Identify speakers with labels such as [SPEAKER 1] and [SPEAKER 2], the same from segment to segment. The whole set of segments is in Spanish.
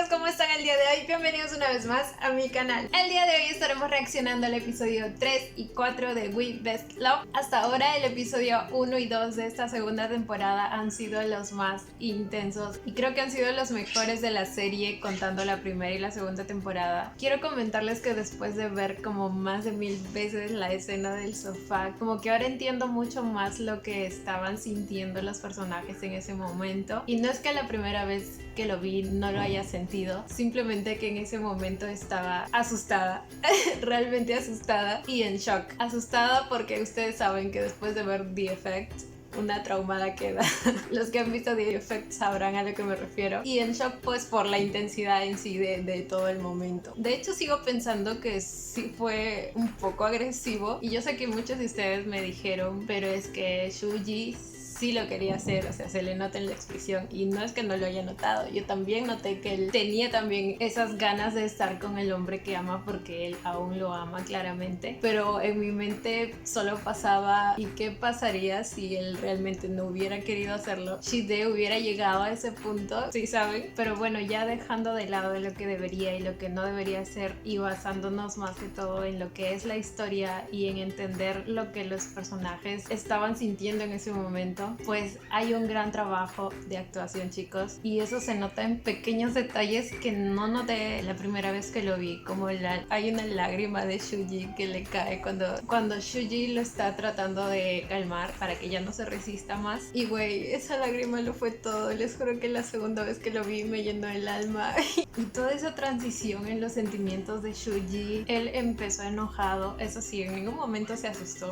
[SPEAKER 1] chicos, ¿cómo están el día de hoy? Bienvenidos una vez más a mi canal. El día de hoy estaremos reaccionando al episodio 3 y 4 de We Best Love. Hasta ahora el episodio 1 y 2 de esta segunda temporada han sido los más intensos y creo que han sido los mejores de la serie, contando la primera y la segunda temporada. Quiero comentarles que después de ver como más de 1000 veces la escena del sofá, como que ahora entiendo mucho más lo que estaban sintiendo los personajes en ese momento. Y no es que la primera vez que lo vi no lo haya sentido, simplemente que en ese momento estaba asustada, realmente asustada y en shock. Asustada porque ustedes saben que después de ver The Effect, una traumada queda. Los que han visto The Effect sabrán a lo que me refiero. Y en shock pues por la intensidad en sí de todo el momento. De hecho sigo pensando que sí fue un poco agresivo. Y yo sé que muchos de ustedes me dijeron, pero es que Shuji sí lo quería hacer, o sea, se le nota en la expresión y no es que no lo haya notado, yo también noté que él tenía también esas ganas de estar con el hombre que ama porque él aún lo ama claramente, pero en mi mente solo pasaba ¿y qué pasaría si él realmente no hubiera querido hacerlo? Shide hubiera llegado a ese punto, ¿sí saben? Pero bueno, ya dejando de lado lo que debería y lo que no debería hacer y basándonos más que todo en lo que es la historia y en entender lo que los personajes estaban sintiendo en ese momento, pues hay un gran trabajo de actuación, chicos, y eso se nota en pequeños detalles que no noté la primera vez que lo vi, como hay una lágrima de Shuji que le cae cuando Shuji lo está tratando de calmar para que ya no se resista más, y güey, esa lágrima lo fue todo. Les juro que la segunda vez que lo vi me llenó el alma. Y toda esa transición en los sentimientos de Shuji, él empezó enojado, eso sí, en ningún momento se asustó,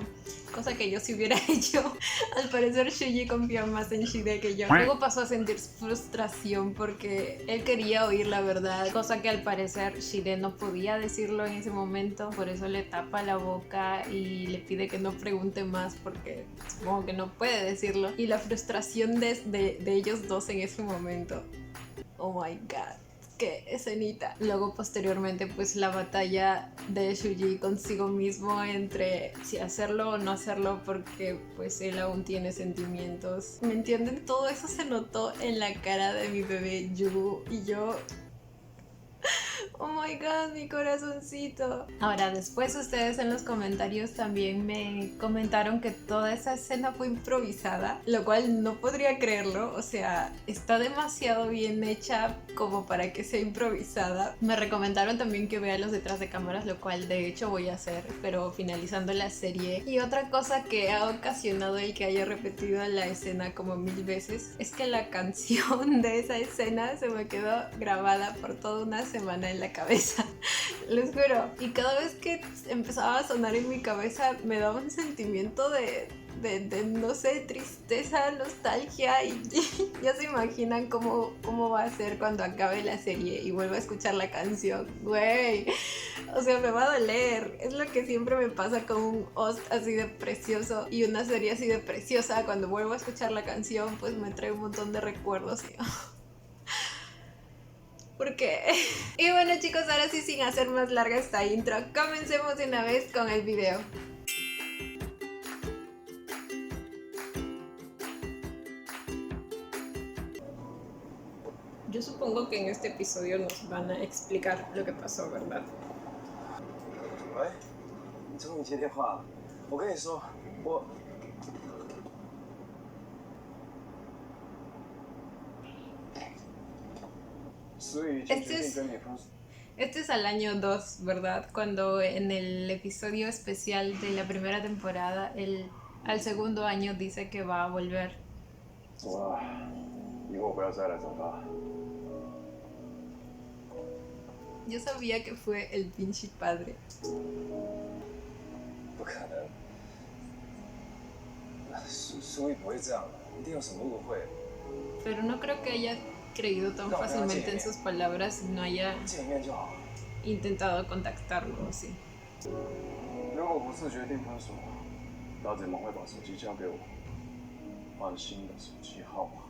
[SPEAKER 1] cosa que yo sí hubiera hecho. Al parecer Shuji confía más en Shide que yo. Luego pasó a sentir frustración porque él quería oír la verdad, cosa que al parecer Shide no podía decirlo en ese momento, por eso le tapa la boca y le pide que no pregunte más porque supongo que no puede decirlo. Y la frustración de ellos dos en ese momento, oh my god, qué escenita. Luego posteriormente pues la batalla de Shuji consigo mismo entre si hacerlo o no hacerlo porque pues él aún tiene sentimientos. ¿Me entienden? Todo eso se notó en la cara de mi bebé Yu y yo... oh my god, mi corazoncito. Ahora, después ustedes en los comentarios también me comentaron que toda esa escena fue improvisada, lo cual no podría creerlo. O sea, está demasiado bien hecha como para que sea improvisada. Me recomendaron también que vea los detrás de cámaras, lo cual de hecho voy a hacer, pero finalizando la serie. Y otra cosa que ha ocasionado el que haya repetido la escena como 1000 veces es que la canción de esa escena se me quedó grabada por toda una semana en la cabeza, les juro. Y cada vez que empezaba a sonar en mi cabeza me daba un sentimiento de no sé, tristeza, nostalgia, y ya se imaginan cómo va a ser cuando acabe la serie y vuelva a escuchar la canción, güey. O sea, me va a doler. Es lo que siempre me pasa con un host así de precioso y una serie así de preciosa. Cuando vuelvo a escuchar la canción, pues me trae un montón de recuerdos y... ¿por qué? Y bueno, chicos, ahora sí, sin hacer más larga esta intro, comencemos de una vez con el video. Yo supongo que en este episodio nos van a explicar lo que pasó, ¿verdad?
[SPEAKER 2] 喂，你终于接电话了。我跟你说，我。所以就决定跟你分手。
[SPEAKER 1] Este es al año 2, ¿verdad? Cuando en el episodio especial de la primera temporada, él al segundo año dice que va a volver.
[SPEAKER 2] 我以后不要再来找他。
[SPEAKER 1] Yo sabía que fue el pinche padre.
[SPEAKER 2] 不可能，苏毅不会这样的，一定有什么误会。
[SPEAKER 1] Pero no creo que haya creído tan fácilmente en sus palabras y no haya intentado contactarlo así.
[SPEAKER 2] 如果不是决定分手，大姐们会把手机交给我，换新的手机号码。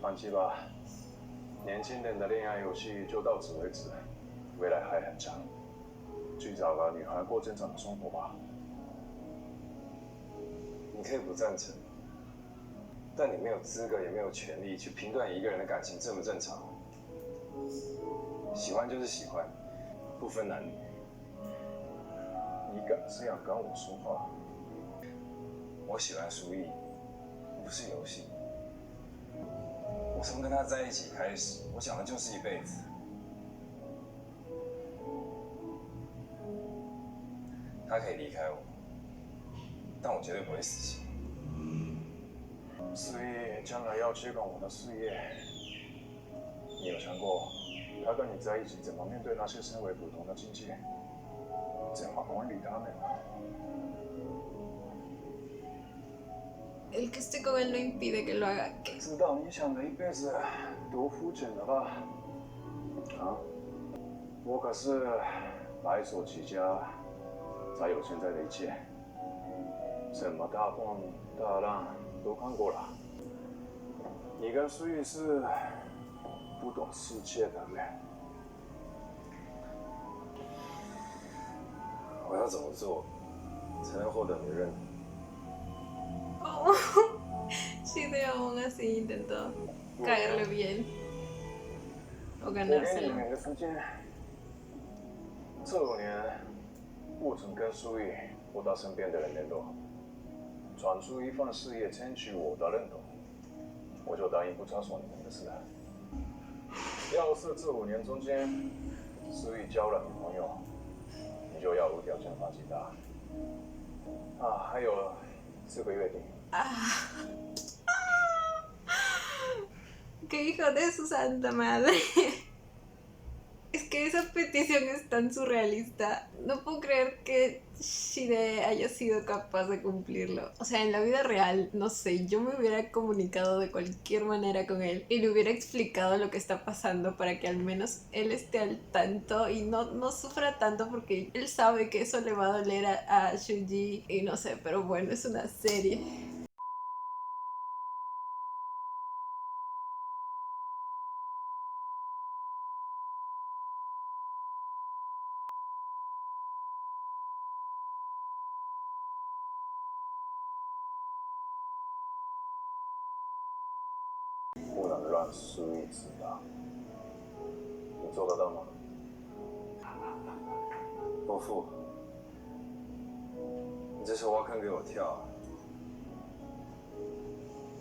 [SPEAKER 2] 放弃吧，年轻人的恋爱游戏就到此为止，未来还很长，去找个女孩过正常的生活吧。你可以不赞成，
[SPEAKER 3] 但你没有资格，也没有权利去评断一个人的感情正不正常。喜欢就是喜欢，不分男女。
[SPEAKER 2] 你敢这样跟我说话？
[SPEAKER 3] 我喜欢苏毅，不是游戏。我从跟他在一起开始，我想的就是一辈子。他可以离开我，但我绝对不会死心。
[SPEAKER 2] 所以将来要接管我的事业，你有想过他跟你在一起怎么面对那些身为普通的经纪，怎么管理他们吗？
[SPEAKER 1] El que esté con él no impide que lo haga. ¿Qué?
[SPEAKER 2] 知道你想的一辈子多肤浅了吧？啊，我可是白手起家，才有现在的一切，什么大风大浪都看过了。你跟苏玉是不懂世界的人。
[SPEAKER 3] 我要怎么做，才能获得你的认同？
[SPEAKER 1] Oh, Shide aún así intentó caerle bien o
[SPEAKER 2] 我给你
[SPEAKER 1] ganárselo.
[SPEAKER 2] 2年的时间，这5年不准跟苏玉或他身边的人联络，闯出一番事业，争取我的认同，我就答应不插手你们的事了。要是这5年中间苏玉交了女朋友，你就要无条件放弃他。啊，还有这个月底。
[SPEAKER 1] ¡Qué hijo de su santa madre! Es que esa petición es tan surrealista. No puedo creer que Shide haya sido capaz de cumplirlo. O sea, en la vida real, no sé, yo me hubiera comunicado de cualquier manera con él y le hubiera explicado lo que está pasando para que al menos él esté al tanto y no sufra tanto porque él sabe que eso le va a doler a Shuji y no sé, pero bueno, es una serie.
[SPEAKER 2] 不能让苏玉知道，你做得到吗？
[SPEAKER 3] 伯父，你这是挖坑给我跳。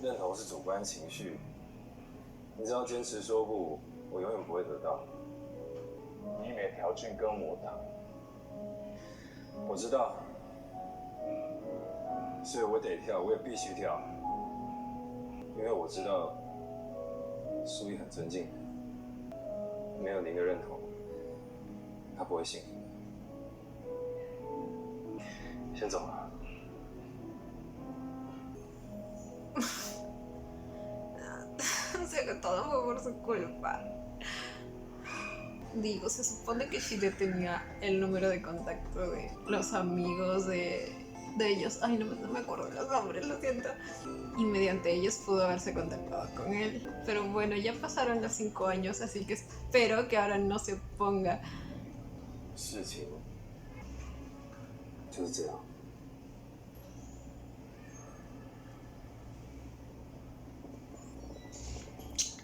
[SPEAKER 3] 认同是主观情绪，你只要坚持说不，我永远不会得到。
[SPEAKER 2] 你没条件跟我谈，
[SPEAKER 3] 我知道，所以我得跳，我也必须跳，因为我知道苏毅很尊敬你，没有您的认同，他不会幸福。先走了。
[SPEAKER 1] O sea que todo fue por su culpa. Digo, se supone que Shide tenía el número de contacto de los amigos de ellos. Ay, no me acuerdo los nombres, lo siento. Y mediante ellos pudo haberse contactado con él. Pero bueno, ya pasaron los 5 años, así que espero que ahora no se oponga.
[SPEAKER 3] 事情就是这样。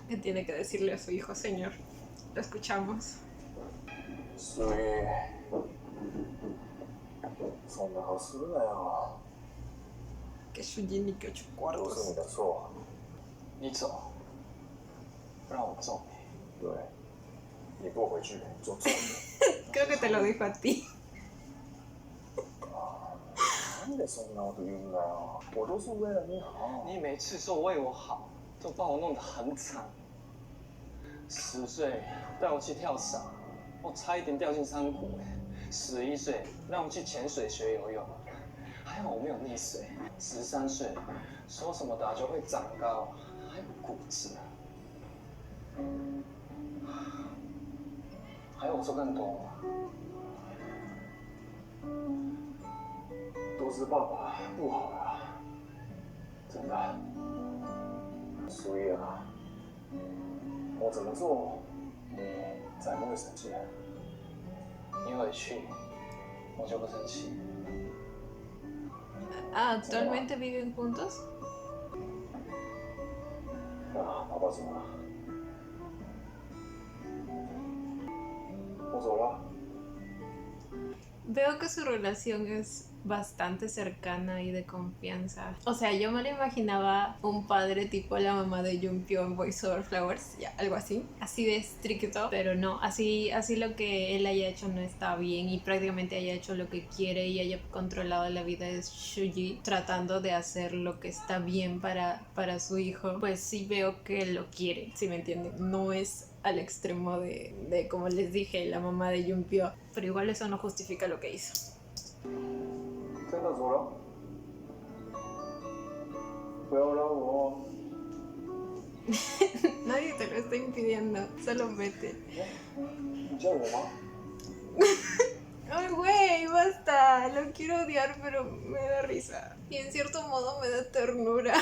[SPEAKER 1] ¿Qué tiene que decirle a su hijo, señor? Lo escuchamos.
[SPEAKER 2] 所以，そんな顔するなよ。
[SPEAKER 1] Que Shuji ni que 8
[SPEAKER 2] 都是你
[SPEAKER 1] cuartos.
[SPEAKER 2] 的错。
[SPEAKER 3] 你走，让我揍你。
[SPEAKER 2] 对，你不回去就揍你。
[SPEAKER 1] Creo que te lo dijo a ti.
[SPEAKER 2] なんでそんなこと言うんだよ。我都是为了你好。
[SPEAKER 4] 你每次说为我好，都把我弄得很惨。10岁带我去跳伞，我差一点掉进山谷；11岁让我去潜水学游泳，还好我没有溺水；13岁说什么打球会长高，还有骨折。还有我做更多吗？
[SPEAKER 2] 都是爸爸不好了，真的。所以啊，我怎么做，你才不会生气？
[SPEAKER 4] 你委屈，我就不生气。
[SPEAKER 1] Ah, ¿actualmente viven juntos?
[SPEAKER 2] 爸爸怎么了？我走了。
[SPEAKER 1] Veo que su relación es bastante cercana y de confianza. O sea, yo me lo imaginaba un padre tipo la mamá de Junkyo en Boys Over Flowers, ya, algo así de estricto, pero no, así lo que él haya hecho no está bien y prácticamente haya hecho lo que quiere y haya controlado la vida de Shuji tratando de hacer lo que está bien para su hijo. Pues sí veo que lo quiere, si me entienden, no es al extremo de, como les dije, la mamá de Junkyo, pero igual eso no justifica lo que hizo.
[SPEAKER 2] 真的走了？不要拉我！
[SPEAKER 1] Nadie te lo está impidiendo, solo vete.
[SPEAKER 2] 你叫我吗？
[SPEAKER 1] Ay, güey, basta. Lo quiero odiar, pero me da risa. Y en cierto modo me da ternura.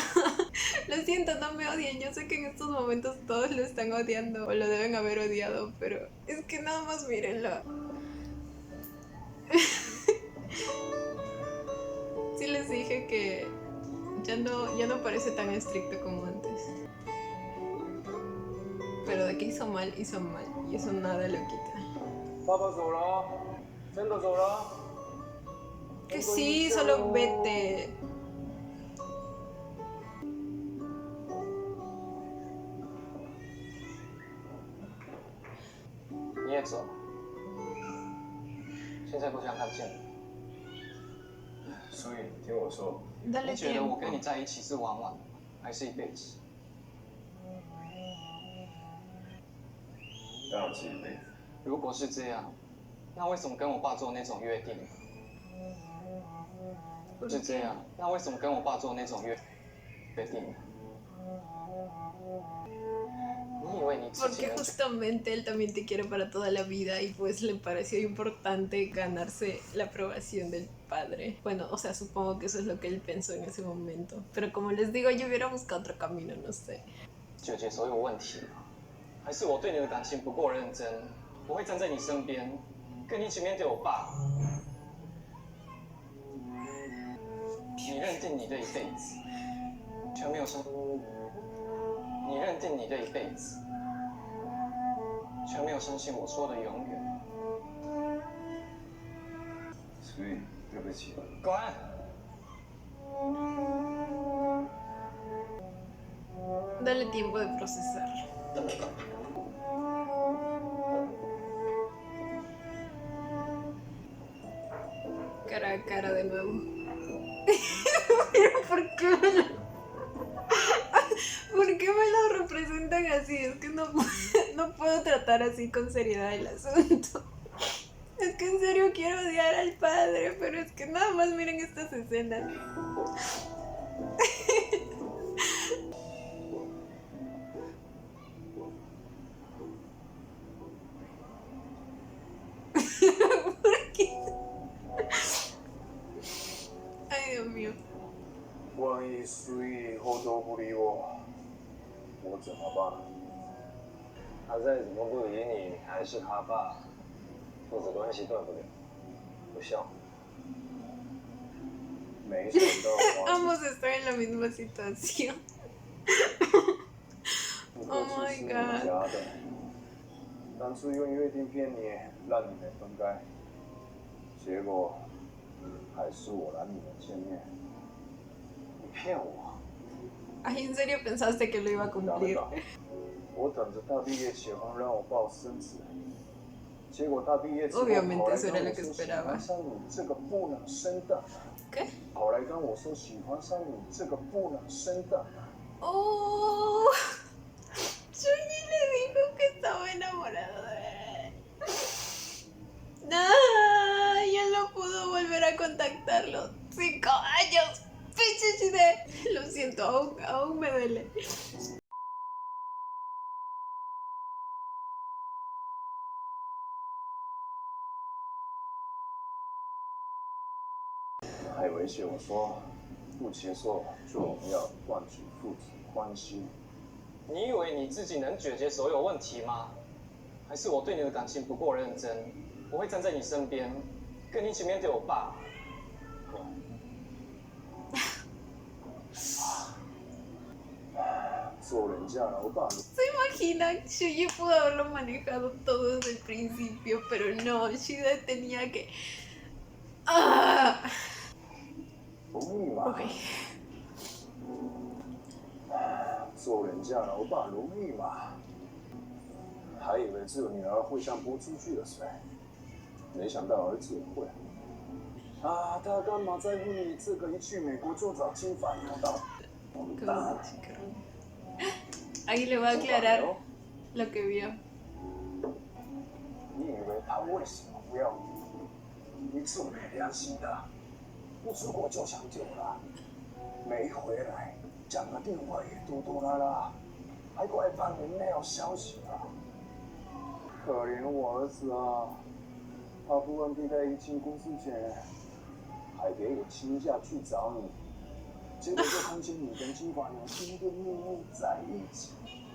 [SPEAKER 1] Lo siento, no me odien. Yo sé que en estos momentos todos lo están odiando o lo deben haber odiado, pero es que nada más mírenlo. Sí les dije que ya no parece tan estricto como antes. Pero de que hizo mal, y eso nada lo quita.
[SPEAKER 2] 爸爸走了，真的走了。
[SPEAKER 1] Que sí, solo vete.
[SPEAKER 4] "你也走，现在不想看见了。
[SPEAKER 3] 所以听我说，
[SPEAKER 1] Dale
[SPEAKER 4] 你觉得我
[SPEAKER 1] tiempo.
[SPEAKER 4] 跟你在一起是玩玩，还是一辈子？
[SPEAKER 3] 当然是一辈子。
[SPEAKER 4] 如果是这样，那为什么跟我爸做那种约定？是这样，那为什么跟我爸做那种约定？你以为你自己
[SPEAKER 1] Porque
[SPEAKER 4] 能
[SPEAKER 1] justamente él también te quiere para toda la vida y pues le pareció importante ganarse la aprobación del padre. Bueno, o sea, supongo que eso es lo que él pensó en ese momento. Pero como les digo, yo hubiera buscado otro camino, no sé.
[SPEAKER 4] 解决所有问题吗？还是我对你的感情不够认真？我会站在你身边，跟你一起面对我爸。你认定你的一辈子，却没有相。你认定你的一辈子，却没有相信我说的永远。
[SPEAKER 3] 所以对不起。
[SPEAKER 4] 滚！
[SPEAKER 1] Dale tiempo de procesar. Cara a cara de nuevo. Pero ¿por qué me lo representan así? Es que no puedo tratar así con seriedad el asunto. Es que en serio quiero odiar al padre, pero es que nada más miren estas escenas. ¿Por qué? Ay, Dios mío.
[SPEAKER 2] 万一苏以后都不理我，我怎么办？
[SPEAKER 3] 他再怎么不理你，还是他爸，父子关系断不了，不孝。
[SPEAKER 2] 没想到华
[SPEAKER 1] Ambos están en la misma situación.
[SPEAKER 2] 不过只是你家的，当初用约定骗你，让你们分开，结果还是我拦你们见面，你骗我。
[SPEAKER 1] Ay, ¿en serio pensaste que lo iba a
[SPEAKER 2] 当
[SPEAKER 1] cumplir?
[SPEAKER 2] 然，我等着他毕业结婚让我抱孙子，结果他毕业之后
[SPEAKER 1] Obviamente
[SPEAKER 2] 跑来
[SPEAKER 1] eso
[SPEAKER 2] 跟
[SPEAKER 1] era
[SPEAKER 2] 我
[SPEAKER 1] lo que
[SPEAKER 2] 说喜
[SPEAKER 1] esperaba.
[SPEAKER 2] 欢上你这个不能生的，
[SPEAKER 1] ¿Qué?
[SPEAKER 2] 跑来跟我说喜欢上你这个不能生的。
[SPEAKER 1] Oh, Shuji le dijo que estaba enamorado de él. No, ya no pudo volver a contactarlo. 5 años. Pinche Shide. Lo siento, aún me duele.
[SPEAKER 2] 还威胁我说，不接受就要断绝父子关系。
[SPEAKER 4] 你以为你自己能解决所有问题吗？还是我对你的感情不够认真？我会站在你身边，跟你一起面对我爸。
[SPEAKER 2] 做人家老爸。
[SPEAKER 1] ¿Se imaginan? Shuji pudo haberlo manejado todo desde el principio, pero no, Shida tenía que... ¡Ah!
[SPEAKER 2] 容易吗？
[SPEAKER 1] Ok.
[SPEAKER 2] 做人家老爸容易吗？还以为只有女儿会像播出去的水，没想到儿子也会。啊，他干嘛在乎你这个一去美国就找金发妞的？完
[SPEAKER 1] Qué
[SPEAKER 2] 蛋
[SPEAKER 1] buena chica. Ahí le va a aclarar lo que vio.
[SPEAKER 2] 你以为他为什么不要你？你这没良心的！不出国就想丢了，没回来，讲个电话也拖拖拉拉，还怪半年没有消息了。可怜我儿子啊，他不问地在疫情公司前，还给我请假去找你，结果就看见你跟金发妞甜甜蜜蜜在一起，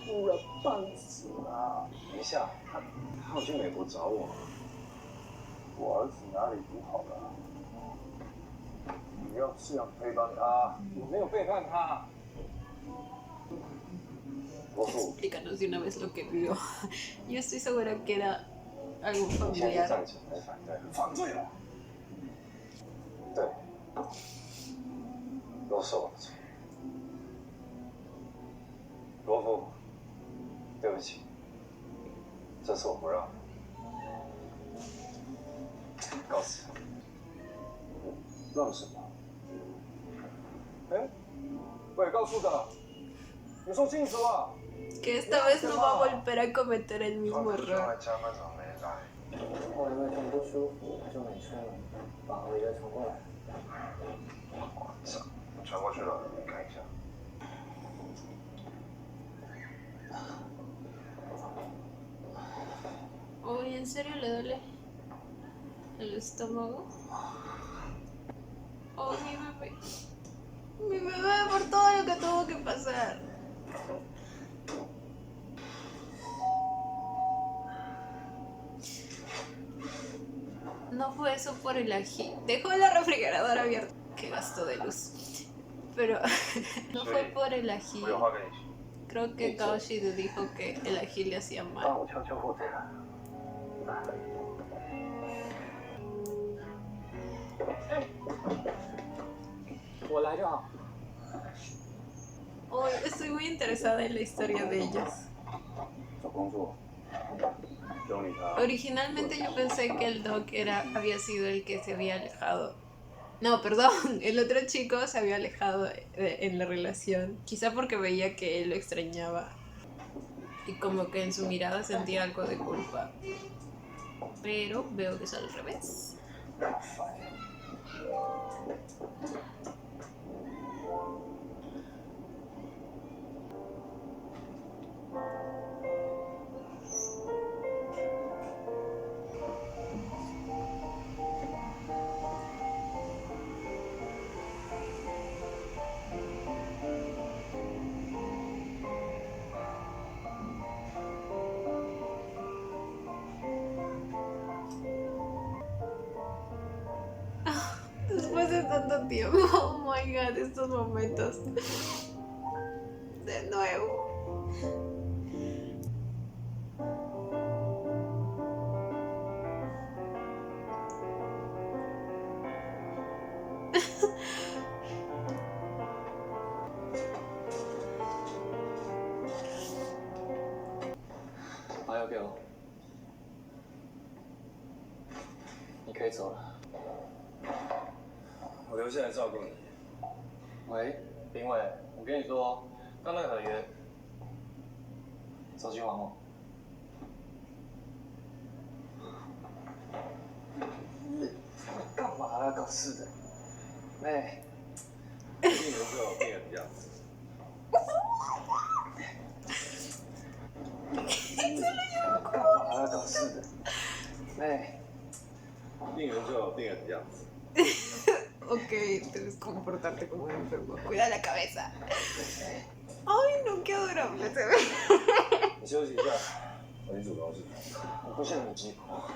[SPEAKER 2] 哭了半死了。
[SPEAKER 3] 等一下，他有去美国找我。
[SPEAKER 2] 我儿子哪里不好了？你要这样陪伴他，
[SPEAKER 4] 我没有背叛他。
[SPEAKER 3] 伯父，
[SPEAKER 1] Explícanos de una vez lo que vio. Yo estoy segura que era algo
[SPEAKER 3] 你现在
[SPEAKER 1] familiar.
[SPEAKER 3] 是赞成还是反对？
[SPEAKER 2] 犯罪了。
[SPEAKER 3] 对，都是我的错。伯父，对不起，这次我不让。告辞。
[SPEAKER 2] 让什么？哎，喂，告诉的，你说清楚啊！
[SPEAKER 1] Que esta vez no va a volver a cometer el mismo error.
[SPEAKER 3] 加班怎么没来？
[SPEAKER 4] 我因为很不舒服就没出门，把合约传过来。
[SPEAKER 3] 传过去了，你看一下。
[SPEAKER 1] Oye, ¿en serio le duele el estómago? Oh, mi bebé. Mi bebé, por todo lo que tuvo que pasar. No fue eso por el ají. Dejó la refrigeradora abierta. Qué gasto de luz. Pero no fue por el ají.
[SPEAKER 3] 我有话跟你说。
[SPEAKER 1] Creo que Kaoshidu dijo que el ají le hacía
[SPEAKER 4] 帮
[SPEAKER 1] mal.
[SPEAKER 4] 我叫救护车。我来就好。
[SPEAKER 1] Oh, estoy muy interesada en la historia de ellos.
[SPEAKER 2] 找工作，就你他。
[SPEAKER 1] Originalmente yo pensé que el Doc había sido el que se había alejado. No, perdón, el otro chico se había alejado en la relación. Quizá porque veía que él lo extrañaba. Y como que en su mirada sentía algo de culpa. Pero veo que es al revés. 'Después de tanto tiempo, oh my god, estos momentos. De nuevo.
[SPEAKER 4] 把药给我。你可以走了。
[SPEAKER 3] 我留下来照顾你。
[SPEAKER 4] 喂，林伟，我跟你说，刚那个合约，手机还我。干嘛啊？搞事的。妹，
[SPEAKER 3] 病人就有病人的样子。
[SPEAKER 4] 干嘛啊？搞事的。妹，
[SPEAKER 3] 病人就有病人的样子。
[SPEAKER 1] Ok, debes comportarte como un enfermo. Cuida la cabeza. Ay, no, qué adorable se ve.
[SPEAKER 3] 你休息一下，我去煮东西。
[SPEAKER 4] 我不是你鸡婆。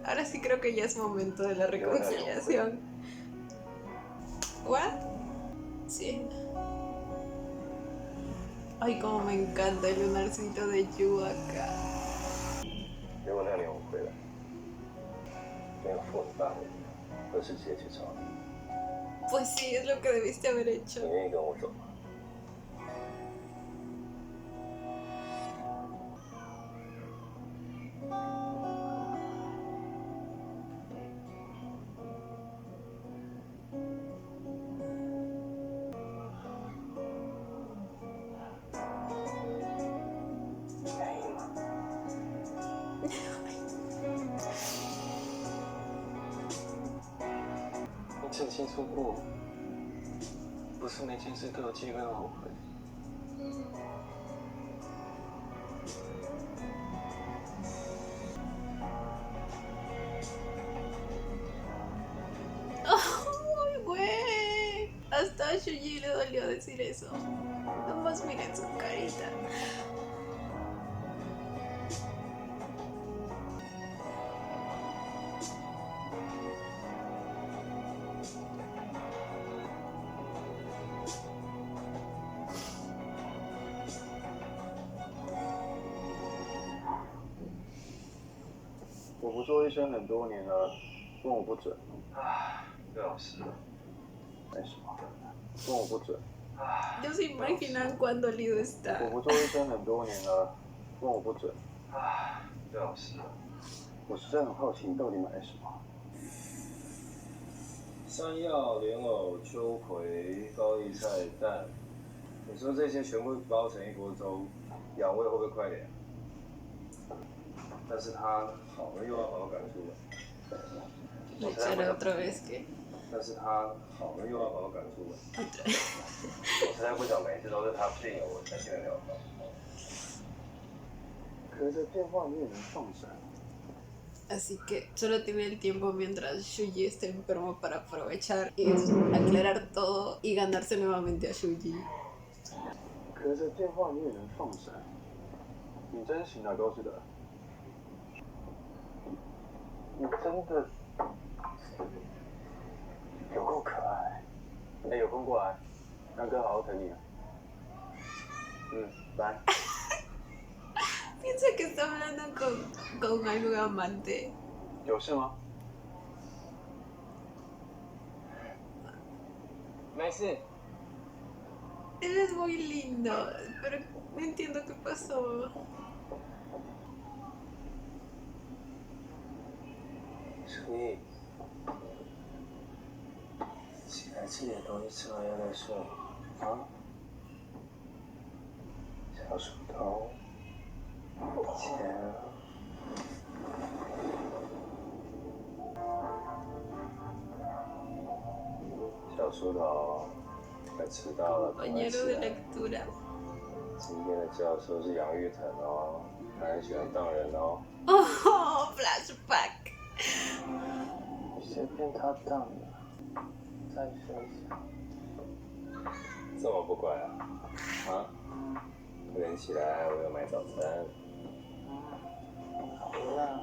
[SPEAKER 1] Ahora sí creo que ya es momento de la reconciliación. ¿What? Sí. Ay, como me encanta el lunarcito de Yu acá.
[SPEAKER 3] 结果那年我回来，没有付你爸的礼，而是直接去找你。
[SPEAKER 1] Pues sí, es lo que debiste haber hecho.
[SPEAKER 3] 你愿意跟我走吗？
[SPEAKER 4] 你曾经说过，不是每件事都有机会后悔。
[SPEAKER 1] Ay, güey. Hasta a Shuji le dolió decir eso. Nomás miren su carita.
[SPEAKER 2] “我不做医生很多年了，问我不准。”
[SPEAKER 3] 对老师，
[SPEAKER 2] 没什么，问我不准。
[SPEAKER 1] Ellos se imaginan cuán dolido está.
[SPEAKER 2] 我不做医生很多年了，问我不准。
[SPEAKER 3] 对老师，
[SPEAKER 2] 我实在很好奇，你到底买了什么？
[SPEAKER 3] 山药、莲藕、秋葵、高丽菜、蛋，你说这些全部包成一锅粥，养胃会不会快点？但是他好了又要把我赶出来。
[SPEAKER 1] Le echaré otra vez que.
[SPEAKER 3] 但是他好了又要把我赶出来。
[SPEAKER 1] Otra vez.
[SPEAKER 3] 我实在不想每次都是他骗我才进得了房。
[SPEAKER 2] 可是电话你也能放闪。
[SPEAKER 1] Así que solo tiene el tiempo mientras Shuji está enfermo para aprovechar y aclarar todo y ganarse nuevamente a Shuji.
[SPEAKER 2] 可是电话你也能放闪，你真行啊，高志德。你真的有够可爱。哎，有空过来，让哥好好疼你啊。来。
[SPEAKER 1] Piensa que está hablando con algún amante.
[SPEAKER 2] 有事吗？
[SPEAKER 4] 没事。
[SPEAKER 1] Él es muy lindo, pero no entiendo qué pasó.
[SPEAKER 3] 所以起来吃点东西，吃完要再睡啊。小薯头，钱。小薯头，快迟到了，赶快
[SPEAKER 1] Compañero
[SPEAKER 3] 起
[SPEAKER 1] de
[SPEAKER 3] 来。
[SPEAKER 1] lectura.
[SPEAKER 3] 今天的教授是杨玉腾哦，他很喜欢当人哦。
[SPEAKER 1] Oh, flashback.
[SPEAKER 4] 谁骗他当的？再说一下。
[SPEAKER 3] 这么不乖啊？啊？快点起来，我要买早餐。
[SPEAKER 4] 好了，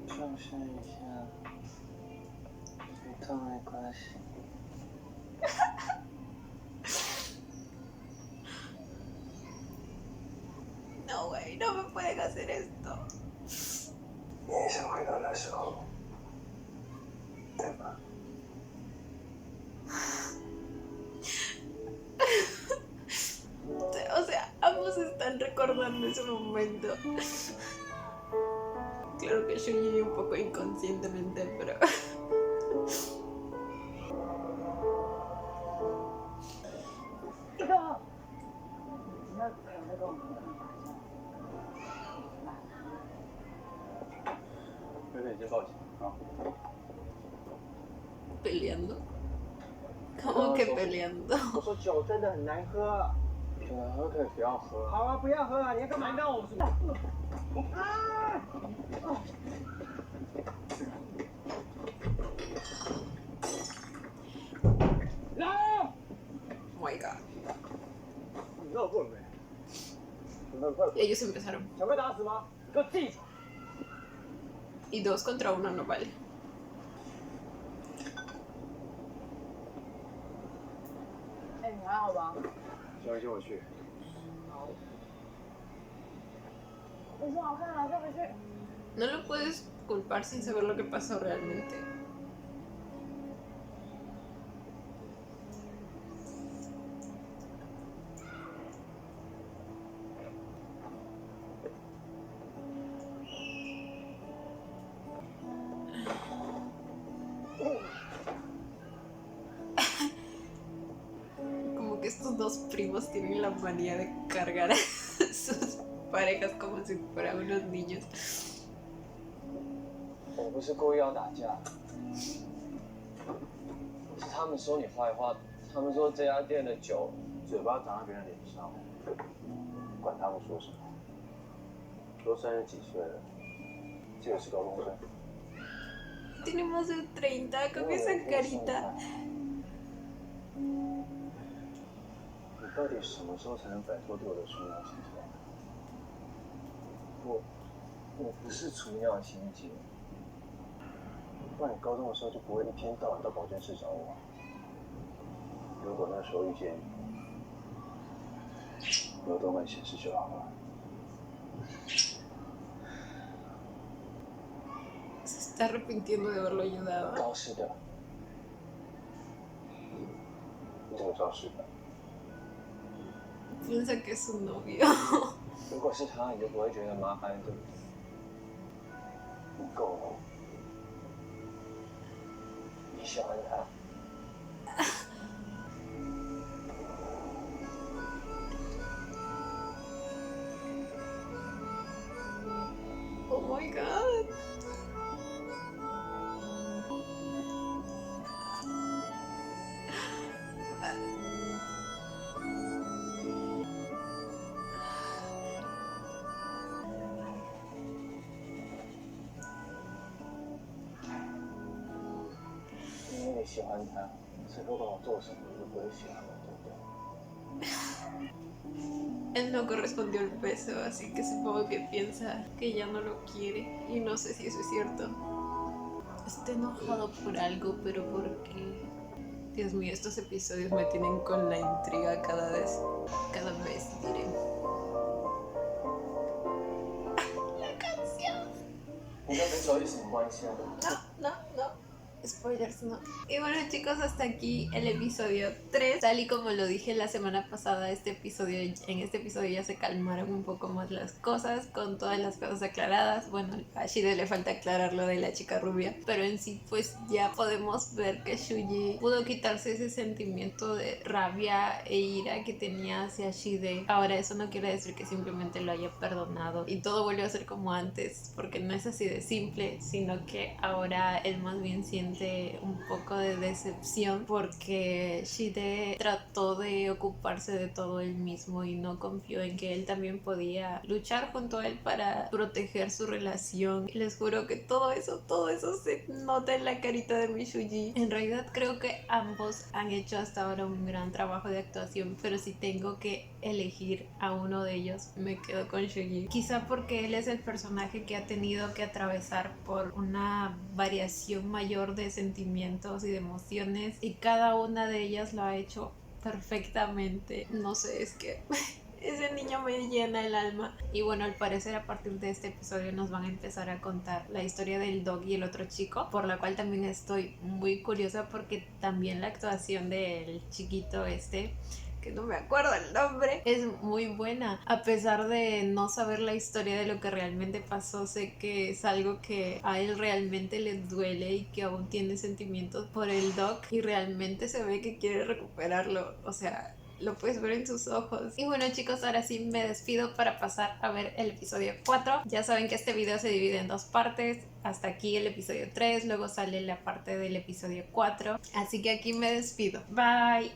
[SPEAKER 4] 放松一下，最痛没关系。
[SPEAKER 1] No, güey, no me pueden hacer esto.
[SPEAKER 3] 你也想回到那时候，对吧？
[SPEAKER 1] O sea, ambos están recordando ese momento. Claro que Shuji un poco inconscientemente, pero...
[SPEAKER 5] 这个，那可能那个我们
[SPEAKER 2] 有点先报警啊。
[SPEAKER 1] ¿Peleando? ¿Cómo que peleando?
[SPEAKER 5] 我说酒真的很难喝。
[SPEAKER 2] 酒难喝可以不要喝。
[SPEAKER 5] 好啊，不要喝啊！你要干嘛让我说？来！
[SPEAKER 1] Oh my god.
[SPEAKER 5] 你热棍没？
[SPEAKER 1] Ellos empezaron.
[SPEAKER 5] 想被打死吗？给我记住！
[SPEAKER 1] Y 2 contra 1 no vale.
[SPEAKER 5] 还好吗？
[SPEAKER 3] 小雨，跟我去。
[SPEAKER 5] 好。你说好看啊，跟我去。
[SPEAKER 1] No lo puedes culpar sin saber lo que pasó realmente. Como que estos dos primos tienen la manía de cargar a sus parejas como si fueran unos niños.
[SPEAKER 4] 我不是故意要打架，是他们说你坏话，他们说这家店的酒，
[SPEAKER 2] 嘴巴长在别人脸上，管他们说什么。都30几岁了，这也是高中生。
[SPEAKER 1] Tiene más de 30 con esa carita.
[SPEAKER 2] 你到底什么时候才能摆脱对我的雏鸟情节？
[SPEAKER 4] 我不是雏鸟情节，
[SPEAKER 2] 不然你高中的时候就不会一天到晚到保健室找我。如果那时候遇见你，有动漫显示就好了。
[SPEAKER 1] Se está arrepintiendo de haberlo ayudado.
[SPEAKER 4] 高师的，
[SPEAKER 2] 你怎么知道是的？
[SPEAKER 1] Piensa que es su novio.
[SPEAKER 4] 如果是他，你就不会觉得麻烦，对不对？
[SPEAKER 2] 你够了。
[SPEAKER 4] 你喜欢他。
[SPEAKER 1] Oh my god.
[SPEAKER 4] 因为你喜欢他，所以不管我做什么，你都不会喜欢我，对不对？
[SPEAKER 1] Él no correspondió el beso, así que supongo que piensa que ya no lo quiere. Y no sé si eso es cierto. Está enojado por algo, pero ¿por qué? Dios mío, estos episodios me tienen con la intriga cada vez diré. La canción.
[SPEAKER 4] 你跟分手有什么关系啊？
[SPEAKER 1] No. Spoilers, no. Y bueno, chicos, hasta aquí el episodio 3. Tal y como lo dije la semana pasada, en este episodio ya se calmaron un poco más las cosas, con todas las cosas aclaradas. Bueno, a Shide le falta aclarar lo de la chica rubia, pero en sí pues ya podemos ver que Shuji pudo quitarse ese sentimiento de rabia e ira que tenía hacia Shide. Ahora eso no quiere decir que simplemente lo haya perdonado y todo volvió a ser como antes, porque no es así de simple, sino que ahora él más bien siente un poco de decepción porque Shide trató de ocuparse de todo él mismo y no confió en que él también podía luchar junto a él para proteger su relación. Y les juro que todo eso se nota en la carita de mi Shuji. En realidad creo que ambos han hecho hasta ahora un gran trabajo de actuación, pero si tengo que elegir a uno de ellos, me quedo con Shuji. Quizá porque él es el personaje que ha tenido que atravesar por una variación mayor de sentimientos y de emociones, y cada una de ellas lo ha hecho perfectamente. No sé, es que ese niño me llena el alma. Y bueno, al parecer a partir de este episodio nos van a empezar a contar la historia del dog y el otro chico, por la cual también estoy muy curiosa, porque también la actuación del chiquito que no me acuerdo el nombre, es muy buena. A pesar de no saber la historia de lo que realmente pasó, sé que es algo que a él realmente le duele y que aún tiene sentimientos por el Doc, y realmente se ve que quiere recuperarlo. O sea, lo puedes ver en sus ojos. Y bueno, chicos, ahora sí me despido para pasar a ver el episodio 4. Ya saben que este video se divide en dos partes. Hasta aquí el episodio 3, luego sale la parte del episodio 4. Así que aquí me despido. Bye.